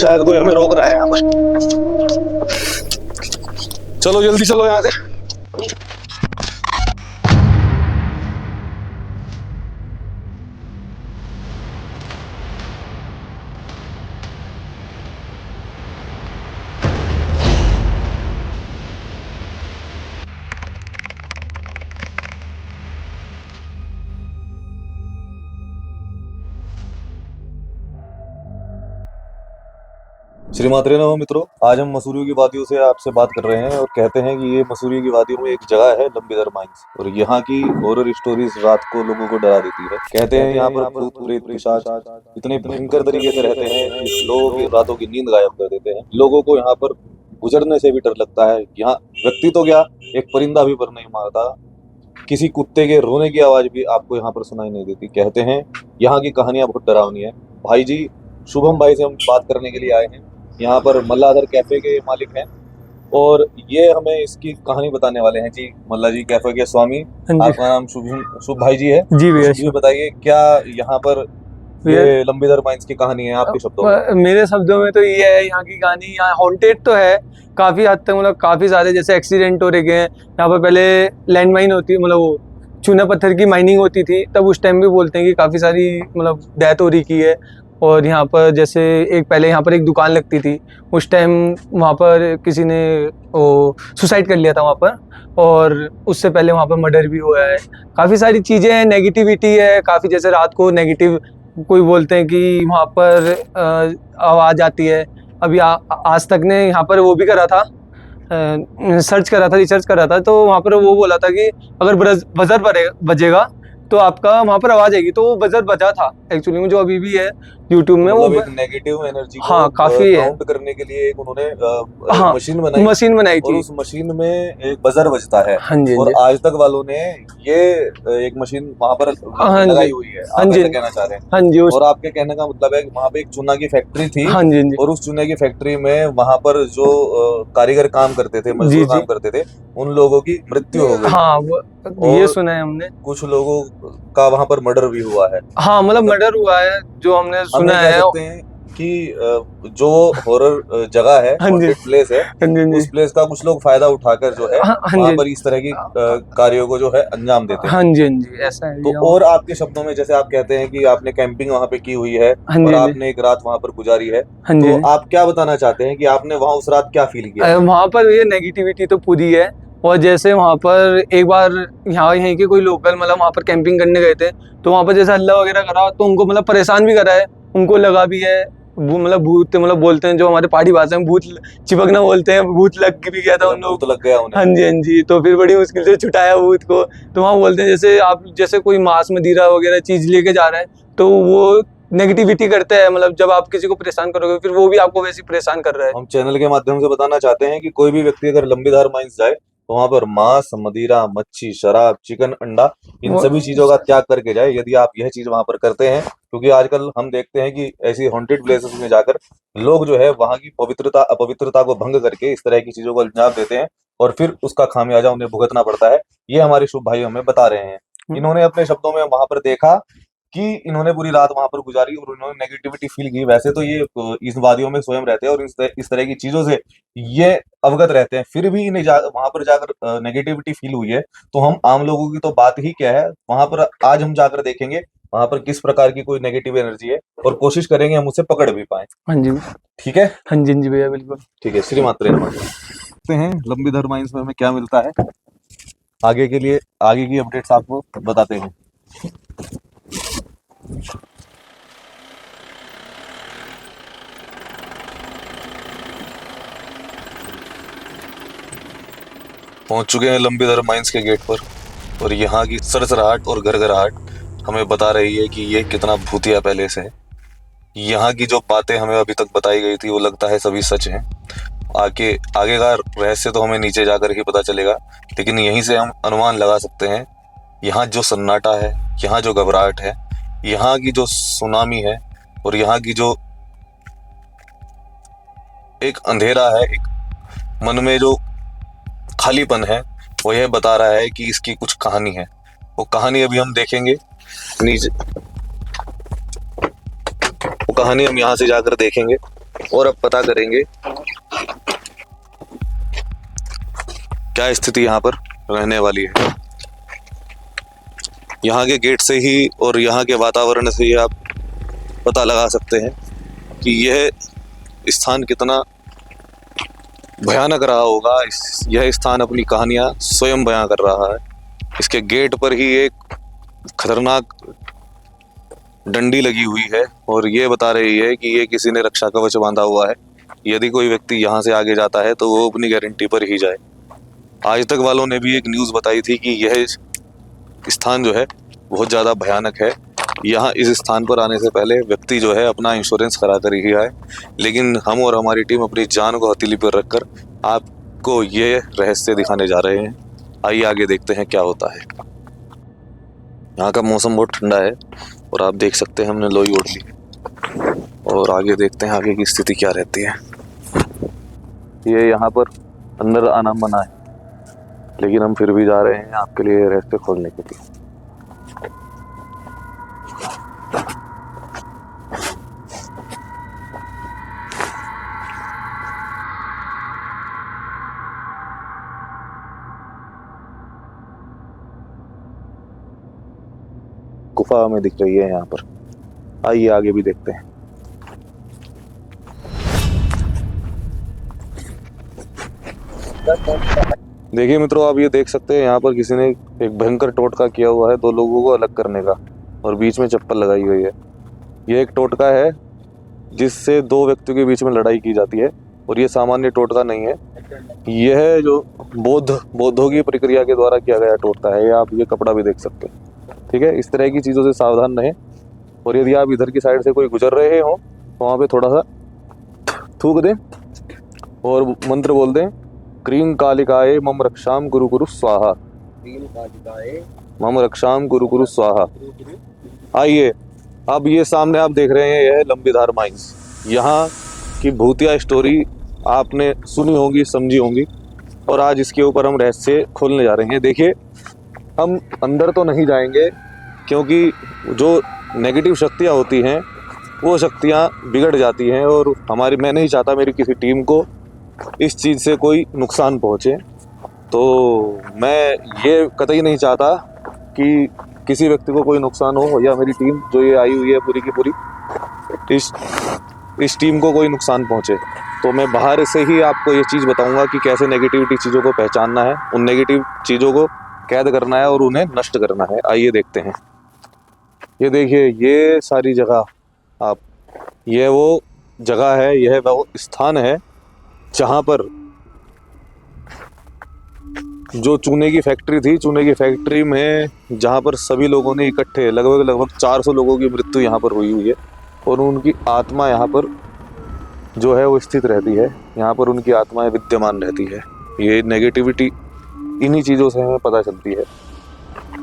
शायद कोई हमें रोक रहा है यहाँ पर। चलो जल्दी चलो यहाँ से। श्रीमात्रे नमः मित्रों, आज हम मसूरियों की वादियों से आपसे बात कर रहे हैं और कहते हैं कि ये मसूरियों की वादियों में एक जगह है लंबीधर माइंस और यहाँ की हॉरर स्टोरीज रात को लोगों को डरा देती है। कहते हैं यहाँ पर भूत प्रेत पिशाच इतने भयंकर तरीके से रहते हैं कि लोगों की रातों की नींद गायब कर देते हैं। लोगों को यहाँ पर गुजरने से भी डर लगता है। यहाँ व्यक्ति तो क्या, एक परिंदा भी पर नहीं मारता। किसी कुत्ते के रोने की आवाज भी आपको यहाँ पर सुनाई नहीं देती। कहते हैं यहाँ की कहानियां बहुत डरावनी है। भाई जी शुभम भाई से हम बात करने के लिए आए हैं। यहाँ पर मल्लाधर कैफे के मालिक हैं और ये हमें इसकी कहानी बताने वाले हैं। जी मल्ला जी कैफे के स्वामी, आपका नाम शुभ भाई जी है? जी भैया। जी बताइए क्या यहाँ पर ये लंबीधर माइंस की कहानी है आपके शब्दों में? मेरे शब्दों में तो ये है, यहाँ की कहानी यहाँ हॉन्टेड तो है काफी हद तक, मतलब काफी सारे जैसे एक्सीडेंट हो रहे हैं यहाँ पर। पहले लैंड माइन होती, मतलब वो चूना पत्थर की माइनिंग होती थी, तब उस टाइम भी बोलते हैं कि काफी सारी मतलब डेथ हो रही की है। और यहाँ पर जैसे एक पहले यहाँ पर एक दुकान लगती थी, उस टाइम वहाँ पर किसी ने वो सुसाइड कर लिया था वहाँ पर, और उससे पहले वहाँ पर मर्डर भी हुआ है। काफ़ी सारी चीज़ें हैं, नेगेटिविटी है काफ़ी, जैसे रात को नेगेटिव कोई बोलते हैं कि वहाँ पर आवाज़ आती है। अभी आज तक ने यहाँ पर वो भी करा था, सर्च करा था, रिसर्च करा था, तो वहाँ पर वो बोला था कि अगर बजर बजेगा तो आपका वहाँ पर आवाज आएगी। तो वो बजर बजा था एक्चुअली में, जो अभी भी है यूट्यूब में। मतलब वो एक नेगेटिव एनर्जी को हाँ काफी है, काउंट करने के लिए एक उन्होंने हाँ मशीन बनाई थी। और उस मशीन में एक बजर बजता है। हाँ जी, और आज तक वालों ने ये एक मशीन वहाँ पर लगाई हुई है। आप ऐसा कहना चाह रहे हैं? हाँ जी। और आपके कहने का मतलब है कि वहाँ पे एक चूना की फैक्ट्री थी। हाँ जी। और उस चूने की फैक्ट्री में वहाँ पर जो कारीगर काम करते थे, मजदूर काम करते थे, उन लोगों की मृत्यु हो गई। हाँ ये सुना है हमने। कुछ लोगों का वहाँ पर मर्डर भी हुआ है। हाँ मतलब मर्डर हुआ है जो हमने सुना है। कहते हैं कि जो हॉरर जगह है, हॉन्टेड प्लेस है, उस प्लेस का कुछ लोग फायदा उठाकर जो है वहाँ पर इस तरह की कार्यों को जो है अंजाम देते हैं। हाँ जी, हाँ जी, ऐसा है। तो और आपके शब्दों में जैसे आप कहते हैं कि आपने कैंपिंग वहाँ पे की हुई है और आपने एक रात वहाँ पर गुजारी है, तो आप क्या बताना चाहते हैं कि आपने वहाँ उस रात क्या फील किया? वहाँ पर ये नेगेटिविटी तो पूरी है। और जैसे वहाँ पर एक बार यहीं के कोई लोकल मतलब वहाँ पर कैंपिंग करने गए थे, तो वहाँ पर जैसे हल्ला वगैरह करा तो उनको मतलब परेशान भी करा है, उनको लगा भी है मतलब भूत, मतलब बोलते हैं जो हमारे पहाड़ी भाषा में भूत चिपकना बोलते हैं, भूत लग भी गया था उन लोगों को। लग गया उन्हें? हाँ जी, हाँ जी। तो फिर बड़ी मुश्किल से छुटाया भूत को। तो वहाँ बोलते हैं जैसे आप जैसे कोई मांस मदिरा वगैरह चीज लेके जा रहे हैं तो वो नेगेटिविटी करता है, मतलब जब आप किसी को परेशान करोगे फिर वो भी आपको वैसे परेशान कर रहा है। हम चैनल के माध्यम से बताना चाहते हैं कि कोई भी व्यक्ति अगर लंबीधर माइंस जाए तो वहां पर मांस, मदिरा, मच्छी, शराब, चिकन, अंडा, इन सभी चीजों का त्याग करके जाए। यदि आप यह चीज वहां पर करते हैं, क्योंकि आजकल हम देखते हैं कि ऐसी हॉन्टेड प्लेसेस में जाकर लोग जो है वहां की पवित्रता अपवित्रता को भंग करके इस तरह की चीजों को अंजाम देते हैं और फिर उसका खामियाजा उन्हें भुगतना पड़ता है। ये हमारे शुभ भाई हमें बता रहे हैं। इन्होंने अपने शब्दों में वहां पर देखा कि इन्होंने पूरी रात वहां पर गुजारी और इन्होंने नेगेटिविटी फील की। वैसे तो ये इस वादियों में स्वयं रहते हैं और इस तरह की चीजों से ये अवगत रहते हैं, फिर भी इन्हें वहां पर जाकर नेगेटिविटी फील हुई है। तो हम आम लोगों की तो बात ही क्या है, वहां पर आज हम जाकर देखेंगे वहां पर किस प्रकार की कोई नेगेटिव एनर्जी है और कोशिश करेंगे हम उसे पकड़ भी पाए। हाँ जी, ठीक है? हाँ जी, हाँ जी भैया, बिल्कुल ठीक है। श्रीमात्रे नमः। देखते हैं लंबीधर माइंस में हमें क्या मिलता है। आगे के लिए आगे की अपडेट्स आपको बताते हैं। पहुंच चुके हैं लंबीधर माइंस के गेट पर और यहाँ की सरसराहट और घरघराहट हमें बता रही है कि ये कितना भूतिया पैलेस है। यहाँ की जो बातें हमें अभी तक बताई गई थी वो लगता है सभी सच हैं। आगे का रहस्य तो हमें नीचे जाकर ही पता चलेगा, लेकिन यहीं से हम अनुमान लगा सकते हैं यहाँ जो सन्नाटा है, यहाँ जो घबराहट है, यहाँ की जो सुनामी है और यहाँ की जो एक अंधेरा है, एक मन में जो खालीपन है, वो यह बता रहा है कि इसकी कुछ कहानी है। वो कहानी अभी हम देखेंगे नीचे, वो कहानी हम यहाँ से जाकर देखेंगे और अब पता करेंगे क्या स्थिति यहाँ पर रहने वाली है। यहाँ के गेट से ही और यहाँ के वातावरण से ही आप पता लगा सकते हैं कि यह स्थान कितना भयानक रहा होगा। यह स्थान अपनी कहानियां स्वयं बयां कर रहा है। इसके गेट पर ही एक खतरनाक डंडी लगी हुई है और ये बता रही है कि ये किसी ने रक्षा कवच बांधा हुआ है। यदि कोई व्यक्ति यहाँ से आगे जाता है तो वो अपनी गारंटी पर ही जाए। आज तक वालों ने भी एक न्यूज़ बताई थी कि यह स्थान जो है बहुत ज़्यादा भयानक है। यहाँ इस स्थान पर आने से पहले व्यक्ति जो है अपना इंश्योरेंस करा कर ही आए, लेकिन हम और हमारी टीम अपनी जान को हथेली पर रखकर आपको ये रहस्य दिखाने जा रहे हैं। आइए आगे देखते हैं क्या होता है। यहाँ का मौसम बहुत ठंडा है और आप देख सकते हैं हमने लोई ओढ़ ली और आगे देखते हैं आगे की स्थिति क्या रहती है। ये यहाँ पर अंदर आना मना है, लेकिन हम फिर भी जा रहे हैं आपके लिए रहस्य खोलने के लिए। गुफा हमें दिख रही है यहाँ पर। आइए आगे भी देखते हैं। देखिए मित्रों, आप ये देख सकते हैं यहाँ पर किसी ने एक भयंकर टोटका किया हुआ है 2 लोगों को अलग करने का, और बीच में चप्पल लगाई हुई है। ये एक टोटका है जिससे 2 व्यक्तियों के बीच में लड़ाई की जाती है, और ये सामान्य टोटका नहीं है। यह जो बौद्धों की प्रक्रिया के द्वारा किया गया टोटका है। आप ये कपड़ा भी देख सकते हैं। ठीक है, इस तरह की चीज़ों से सावधान रहें। और यदि आप इधर की साइड से कोई गुजर रहे हो तो वहाँ पे थोड़ा सा थूक दें और मंत्र बोल दें, क्रीं कालिकाए मम रक्षाम गुरु गुरु स्वाहा। मम रक्षाम गुरु गुरु स्वाहा। आइए, अब ये सामने आप देख रहे हैं, यह है लंबीधार माइंस। यहाँ की भूतिया स्टोरी आपने सुनी होगी, समझी होंगी, और आज इसके ऊपर हम रहस्य खोलने जा रहे हैं। देखिए, हम अंदर तो नहीं जाएंगे क्योंकि जो नेगेटिव शक्तियाँ होती हैं वो शक्तियाँ बिगड़ जाती हैं, और मैं नहीं चाहता मेरी किसी टीम को इस चीज़ से कोई नुकसान पहुँचे। तो मैं ये कतई नहीं चाहता कि किसी व्यक्ति को कोई नुकसान हो, या मेरी टीम जो ये आई हुई है पूरी की पूरी, इस टीम को कोई नुकसान पहुँचे। तो मैं बाहर से ही आपको ये चीज़ बताऊंगा कि कैसे नेगेटिविटी चीज़ों को पहचानना है, उन नेगेटिव चीज़ों को कैद करना है और उन्हें नष्ट करना है। आइए देखते हैं। ये देखिए, ये सारी जगह ये वो जगह है, यह वो स्थान है जहाँ पर जो चूने की फैक्ट्री थी, चूने की फैक्ट्री में जहाँ पर सभी लोगों ने इकट्ठे लगभग 400 लोगों की मृत्यु यहाँ पर हुई हुई है, और उनकी आत्मा यहाँ पर जो है वो स्थित रहती है। यहाँ पर उनकी आत्माएं विद्यमान रहती है। ये नेगेटिविटी इन्हीं चीज़ों से हमें पता चलती है।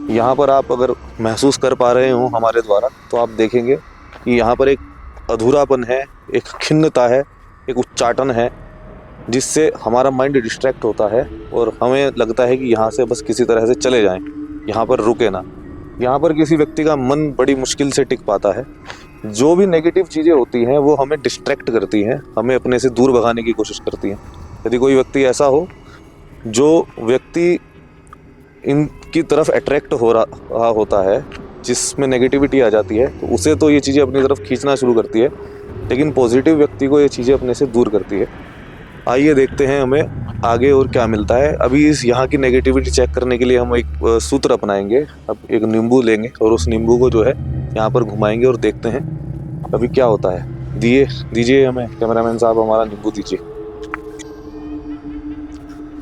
यहाँ पर आप अगर महसूस कर पा रहे हो हमारे द्वारा, तो आप देखेंगे कि यहाँ पर एक अधूरापन है, एक खिन्नता है, एक उच्चाटन है, जिससे हमारा माइंड डिस्ट्रैक्ट होता है और हमें लगता है कि यहाँ से बस किसी तरह से चले जाएं, यहाँ पर रुके ना। यहाँ पर किसी व्यक्ति का मन बड़ी मुश्किल से टिक पाता है। जो भी नेगेटिव चीज़ें होती हैं वो हमें डिस्ट्रैक्ट करती हैं, हमें अपने से दूर भगाने की कोशिश करती हैं। यदि कोई व्यक्ति ऐसा हो जो व्यक्ति इनकी तरफ अट्रैक्ट हो रहा होता है, जिसमें नेगेटिविटी आ जाती है, तो उसे तो ये चीज़ें अपनी तरफ खींचना शुरू करती है, लेकिन पॉजिटिव व्यक्ति को ये चीज़ें अपने से दूर करती है। आइए देखते हैं हमें आगे और क्या मिलता है। अभी इस यहाँ की नेगेटिविटी चेक करने के लिए हम एक सूत्र अपनाएंगे। अब एक नींबू लेंगे और उस नींबू को जो है यहाँ पर घुमाएंगे और देखते हैं अभी क्या होता है। दीजिए हमें कैमरामैन साहब, हमारा नींबू दीजिए।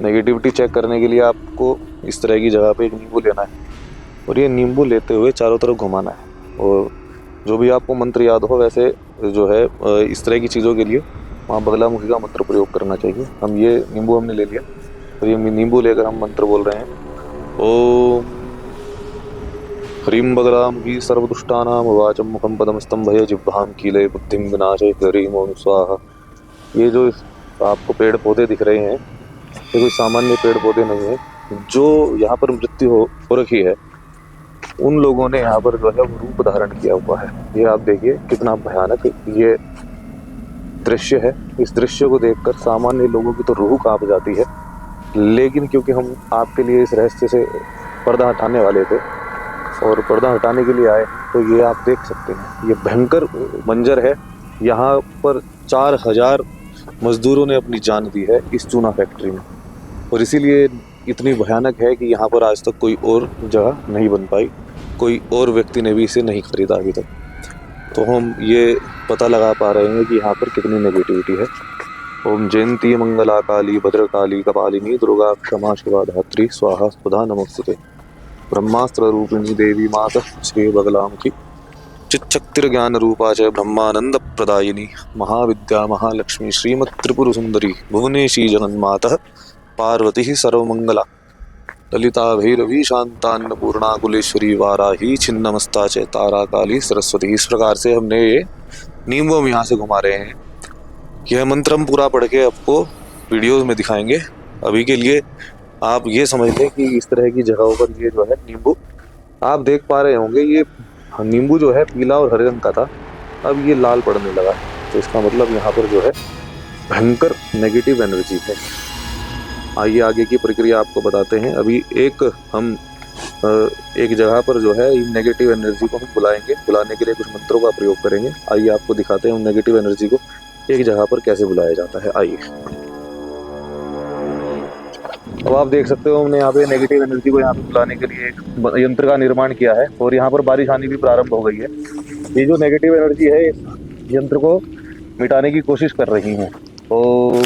नेगेटिविटी चेक करने के लिए आपको इस तरह की जगह पे एक नींबू लेना है, और ये नींबू लेते हुए चारों तरफ घुमाना है। और जो भी आपको मंत्र याद हो, वैसे जो है इस तरह की चीज़ों के लिए वहाँ बगलामुखी का मंत्र प्रयोग करना चाहिए। हम ये नींबू हमने ले लिया, और ये नींबू लेकर हम मंत्र बोल रहे हैं। ओम ह्रीं बगलामुखी सर्वदुष्टानां वाचं मुखं पदं स्तंभय जिह्वां कीलय बुद्धिं विनाशय ह्रीं ओम स्वाहा। ये जो आपको पेड़ पौधे दिख रहे हैं, ये कोई सामान्य पेड़ पौधे नहीं है। जो यहाँ पर मृत्यु हो रखी है, उन लोगों ने यहाँ पर जो है रूप धारण किया हुआ है। ये आप देखिए कितना भयानक ये दृश्य है, इस दृश्य को देखकर सामान्य लोगों की तो रूह कांप जाती है, लेकिन क्योंकि हम आपके लिए इस रहस्य से पर्दा हटाने वाले थे और पर्दा हटाने के लिए आए, तो ये आप देख सकते हैं, ये भयंकर मंजर है। यहाँ पर 4000 मजदूरों ने अपनी जान दी है इस चूना फैक्ट्री में, और इसीलिए इतनी भयानक है कि यहाँ पर आज तक कोई और जगह नहीं बन पाई, कोई और व्यक्ति ने भी इसे नहीं खरीदा अभी तक। तो हम ये पता लगा पा रहे हैं कि यहाँ पर कितनी नेगेटिविटी है। ओम जयंती मंगला काली भद्रकाली कपालिनी दुर्गा क्षमा शिवा धात्री स्वाहा स्वधा नमोस्तुते। ब्रह्मास्त्र रूपिणी देवी माता श्री बगलामुखी चिच्चक्तिर्ज्ञान रूपा च ब्रह्मानंद प्रदायिनी महाविद्या महालक्ष्मी श्रीमत् त्रिपुर सुंदरी भुवनेशी जगन्माता पार्वती सर्वमंगला ललिता भैरवी शांतान्नपूर्णा कुलेश्वरी वाराही छिन्नमस्ता च तारा काली सरस्वती। इस प्रकार से हमने ये नींबू हम यहाँ से घुमा रहे हैं। यह मंत्र हम पूरा पढ़ के आपको वीडियो में दिखाएंगे। अभी के लिए आप ये समझ लें कि इस तरह की जगहों पर ये जो है नींबू आप देख पा रहे होंगे, ये नींबू जो है पीला और हरे रंग का था, अब ये लाल पड़ने लगा है। तो इसका मतलब यहाँ पर जो है भयंकर नेगेटिव एनर्जी है। आइए आगे की प्रक्रिया आपको बताते हैं। अभी हम एक जगह पर जो है इन नेगेटिव एनर्जी को हम बुलाएंगे, बुलाने के लिए कुछ मंत्रों का प्रयोग करेंगे। आइए आपको दिखाते हैं उन नेगेटिव एनर्जी को एक जगह पर कैसे बुलाया जाता है। आइए, अब आप देख सकते हो हमने यहाँ पे नेगेटिव एनर्जी को यहाँ पे बुलाने के लिए एक यंत्र का निर्माण किया है और यहाँ पर बारिश आनी भी प्रारंभ हो गई है। ये जो नेगेटिव एनर्जी है इस यंत्र को मिटाने की कोशिश कर रही है। ओम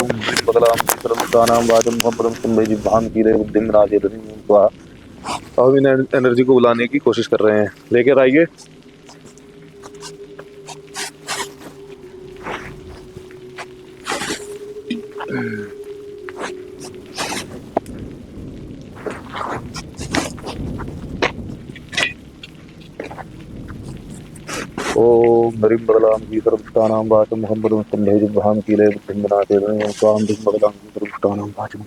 अब इन एनर्जी को बुलाने की कोशिश कर रहे हैं। लेकर आइए। ओम हरिं बगलाम की सर्वभूतानां वाचं मुहम्मदं स्तंभेजं वहां कीले बुद्धिं बनाते रहे स्वाम हरिं बगलाम की सर्वभूतानां वाचं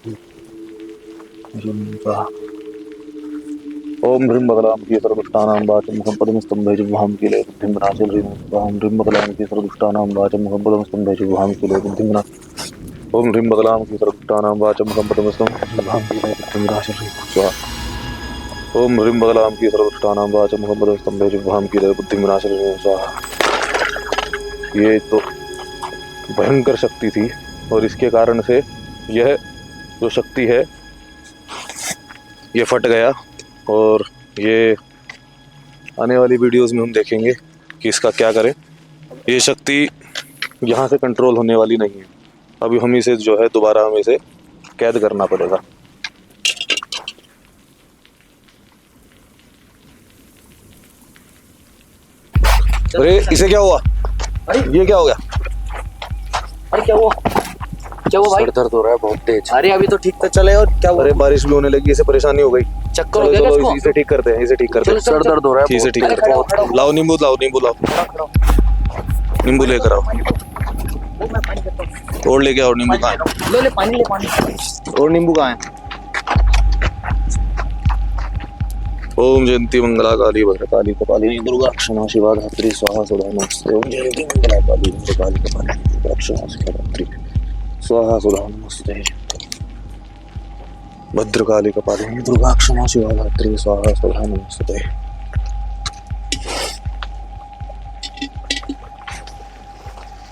ओम हरिं बगलाम की सर्वभूतानां वाचं मुहम्मदं स्तंभेजं वहां कीले बुद्धिं बनाते रहे स्वाम हरिं बगलाम की सर्वभूतानां वाचं मुहम्मदं स्तंभेजं वहां कीले बुद्धिं बनाते ओम हरिं बगलाम की सर्वभूतानां वाचं मुहम्मदं स्तंभेजं वहां कीले बुद्धिं बनाते रहे स्वाहा ओम हरिं बगलाम की सर्वभूतानां वाचं मुहम्मदं स्तंभेजं वहां कीले बुद्धिं बनाते रहे स्वाहा। ये तो भयंकर शक्ति थी और इसके कारण से यह जो शक्ति है ये फट गया, और ये आने वाली वीडियोस में हम देखेंगे कि इसका क्या करें। ये शक्ति यहाँ से कंट्रोल होने वाली नहीं है। अभी हम इसे जो है दोबारा हमें इसे कैद करना पड़ेगा। अरे इसे क्या हुआ? अरे ये क्या हो गया? अरे क्या हुआ भाई? सर दर्द हो रहा है बहुत तेज। अरे अभी तो ठीक तो चले, और क्या हुआ? अरे बारिश भी होने लगी, इसे परेशानी हो गई। चक्कर हो गया क्या इसको? इसे ठीक करते हैं, इसे ठीक करते हैं। सर दर्द हो रहा है, इसे ठीक अरे करते हैं। लाओ नींबू, लाओ नींबू, लाओ नींबू लेकर आओ। और लेके आओ नींबू। कहाँ है? ले पानी। और नींबू कहाँ है? ओम जयंती मंगला काली भद्रकाली कपालिनी दुर्गा क्षमा शिवा धात्री स्वाहा सुधा नमस्ते। ओम जयंती मंगला काली भद्रकाली कपालिनी दुर्गा क्षमा शिवा धात्री स्वाहा सुधा नमस्ते। भद्रकाली कपालिनी दुर्गा क्षमा शिवा धात्री स्वाहा सुधा नमस्ते।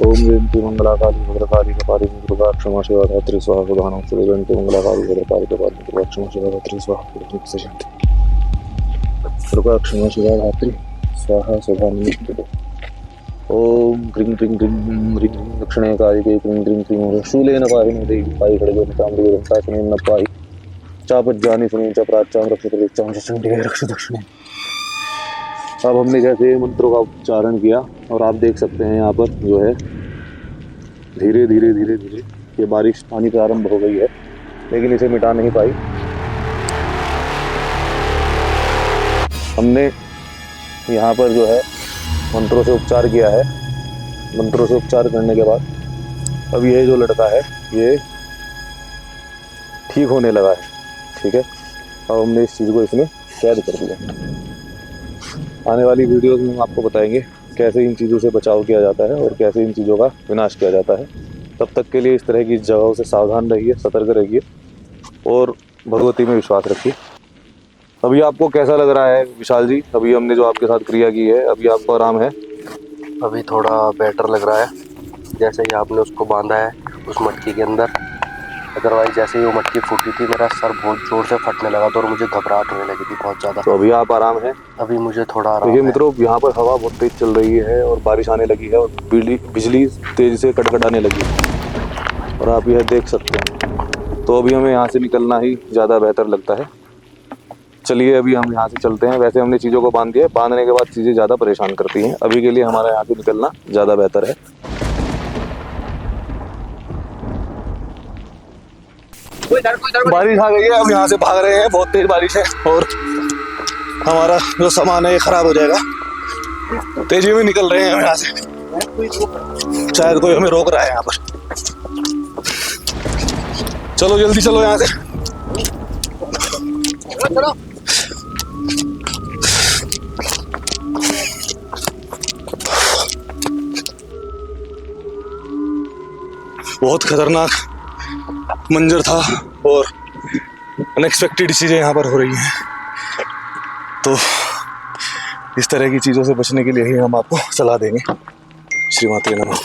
ओम जयंती मंगला काली भद्रकाली कपालिनी दुर्गा क्षमा शिवा धात्री स्वाहा सुधा नमस्ते। जयंती मंगला काली भद्रकाली कपालिनी दुर्गा क्षमा शिवा धात्री स्वाहा सुधा नमस्ते। दुर्गा क्षमा शिवा धात्री स्वाहा सुधा नमस्ते। ओम क्रीं क्रीं क्रीं ह्रीं ह्रीं दक्षिणे कालिके क्रीं क्रीं क्रीं शूलेन पाहिनी देवी पायि खड्गेन चाम्बुके दंतासनेन न पाहि चापज्जानि सुनीं च प्राच्यां रक्षतरीक्षां च चण्डिके रक्ष दक्षिणे। अब हमने जैसे मंत्रों का उच्चारण किया और आप देख सकते हैं यहाँ पर जो है धीरे धीरे धीरे धीरे ये बारिश आनी प्रारंभ हो गई है, लेकिन इसे मिटा नहीं पाई। हमने यहाँ पर जो है मंत्रों से उपचार किया है। मंत्रों से उपचार करने के बाद अब ये जो लड़का है ये ठीक होने लगा है। ठीक है, अब हमने इस चीज़ को इसमें कैद कर दिया। आने वाली वीडियोस में हम आपको बताएंगे कैसे इन चीज़ों से बचाव किया जाता है और कैसे इन चीज़ों का विनाश किया जाता है। तब तक के लिए इस तरह की जगहों से सावधान रहिए, सतर्क रहिए और भगवती में विश्वास रखिए। अभी आपको कैसा लग रहा है विशाल जी? अभी हमने जो आपके साथ क्रिया की है, अभी आपको आराम है? अभी थोड़ा बेटर लग रहा है, जैसे ही आपने उसको बांधा है उस मटकी के अंदर। अदरवाइज जैसे ही वो मटकी फूटी थी मेरा सर बहुत जोर से फटने लगा था और मुझे घबराहट होने लगी थी बहुत ज़्यादा। तो अभी आप आराम है? अभी मुझे थोड़ा आराम देखिए है। मित्रों, यहाँ पर हवा बहुत तेज चल रही है और बारिश आने लगी है और बिजली तेज से कड़कड़ाने लगी है और आप यह देख सकते हैं। तो अभी हमें यहाँ से निकलना ही ज़्यादा बेहतर लगता है। चलिए अभी हम यहाँ से चलते हैं। वैसे हमने चीज़ों को बांध दिया है, बांधने के बाद चीज़ें ज़्यादा परेशान करती हैं। अभी के लिए हमारा यहाँ से निकलना ज़्यादा बेहतर है। बारिश आ गई है, अब यहाँ से भाग रहे हैं। बहुत तेज बारिश है और हमारा जो सामान है ये खराब हो जाएगा। तेजी में निकल रहे हैं हम यहाँ से। शायद कोई हमें रोक रहा है यहाँ पर। चलो जल्दी चलो यहाँ से। बहुत खतरनाक मंजर था और अनएक्सपेक्टेड चीज़ें यहाँ पर हो रही हैं। तो इस तरह की चीज़ों से बचने के लिए ही हम आपको सलाह देंगे। श्रीमाते नमः।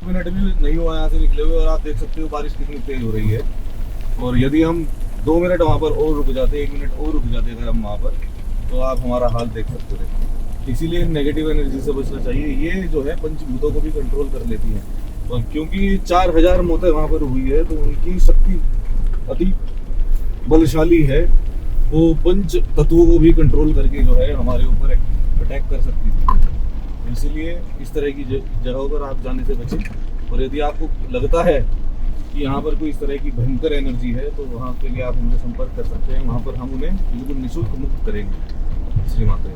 मिनट भी नहीं हुआ यहाँ से निकले हुए और आप देख सकते हो बारिश कितनी तेज हो रही है। और यदि हम 2 मिनट वहाँ पर और रुक जाते, 1 मिनट और रुक जाते अगर हम वहाँ पर, तो आप हमारा हाल देख सकते थे। इसीलिए नेगेटिव एनर्जी से बचना चाहिए। ये जो है पंचभूतों को भी कंट्रोल कर लेती है और क्योंकि 4000 मौतें वहाँ पर हुई है तो उनकी शक्ति अति बलशाली है। वो पंच तत्वों को भी कंट्रोल करके जो है हमारे ऊपर अटैक कर सकती थी। इसीलिए इस तरह की जगहों पर आप जाने से बचें। और यदि आपको लगता है कि यहाँ पर कोई इस तरह की भयंकर एनर्जी है तो वहाँ के लिए आप हमसे संपर्क कर सकते हैं। वहाँ पर हम उन्हें बिल्कुल निःशुल्क मुक्त करेंगे। श्रीमाते।